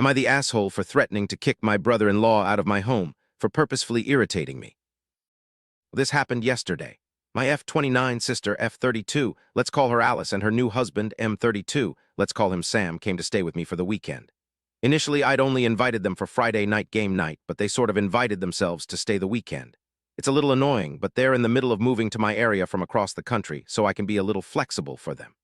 Am I the asshole for threatening to kick my brother-in-law out of my home, for purposefully irritating me? This happened yesterday. My F29 sister, F32, let's call her Alice, and her new husband, M32, let's call him Sam, came to stay with me for the weekend. Initially, I'd only invited them for Friday night game night, but they sort of invited themselves to stay the weekend. It's a little annoying, but they're in the middle of moving to my area from across the country, so I can be a little flexible for them.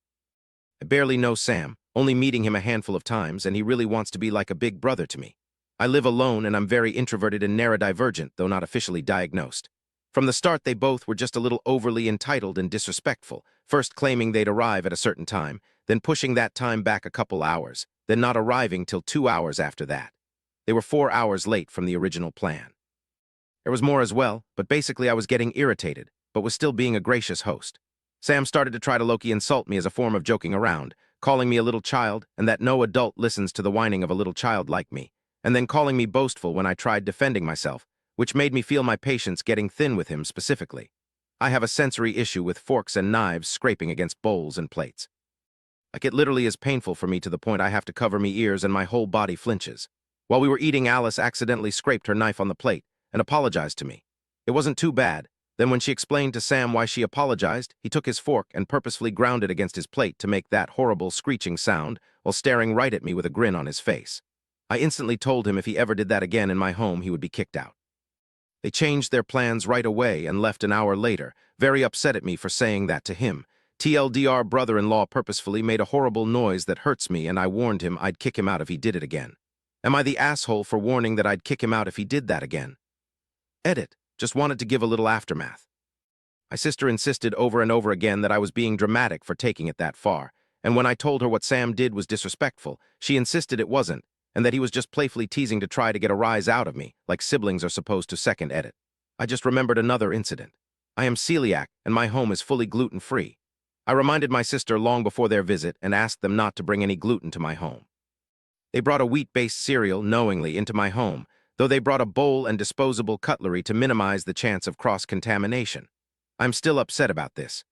I barely know Sam, only meeting him a handful of times, and he really wants to be like a big brother to me. I live alone, and I'm very introverted and neurodivergent, though not officially diagnosed. From the start, they both were just a little overly entitled and disrespectful, first claiming they'd arrive at a certain time, then pushing that time back a couple hours, then not arriving till 2 hours after that. They were 4 hours late from the original plan. There was more as well, but basically I was getting irritated, but was still being a gracious host. Sam started to try to low-key insult me as a form of joking around, calling me a little child and that no adult listens to the whining of a little child like me, and then calling me boastful when I tried defending myself, which made me feel my patience getting thin with him specifically. I have a sensory issue with forks and knives scraping against bowls and plates. Like, it literally is painful for me to the point I have to cover me ears and my whole body flinches. While we were eating, Alice accidentally scraped her knife on the plate and apologized to me. It wasn't too bad. Then when she explained to Sam why she apologized, he took his fork and purposefully ground it against his plate to make that horrible screeching sound while staring right at me with a grin on his face. I instantly told him if he ever did that again in my home, he would be kicked out. They changed their plans right away and left an hour later, very upset at me for saying that to him. TLDR, brother-in-law purposefully made a horrible noise that hurts me, and I warned him I'd kick him out if he did it again. Am I the asshole for warning that I'd kick him out if he did that again? Edit. Just wanted to give a little aftermath. My sister insisted over and over again that I was being dramatic for taking it that far, and when I told her what Sam did was disrespectful, she insisted it wasn't, and that he was just playfully teasing to try to get a rise out of me, like siblings are supposed to. Second edit. I just remembered another incident. I am celiac, and my home is fully gluten-free. I reminded my sister long before their visit and asked them not to bring any gluten to my home. They brought a wheat-based cereal knowingly into my home, though they brought a bowl and disposable cutlery to minimize the chance of cross-contamination. I'm still upset about this,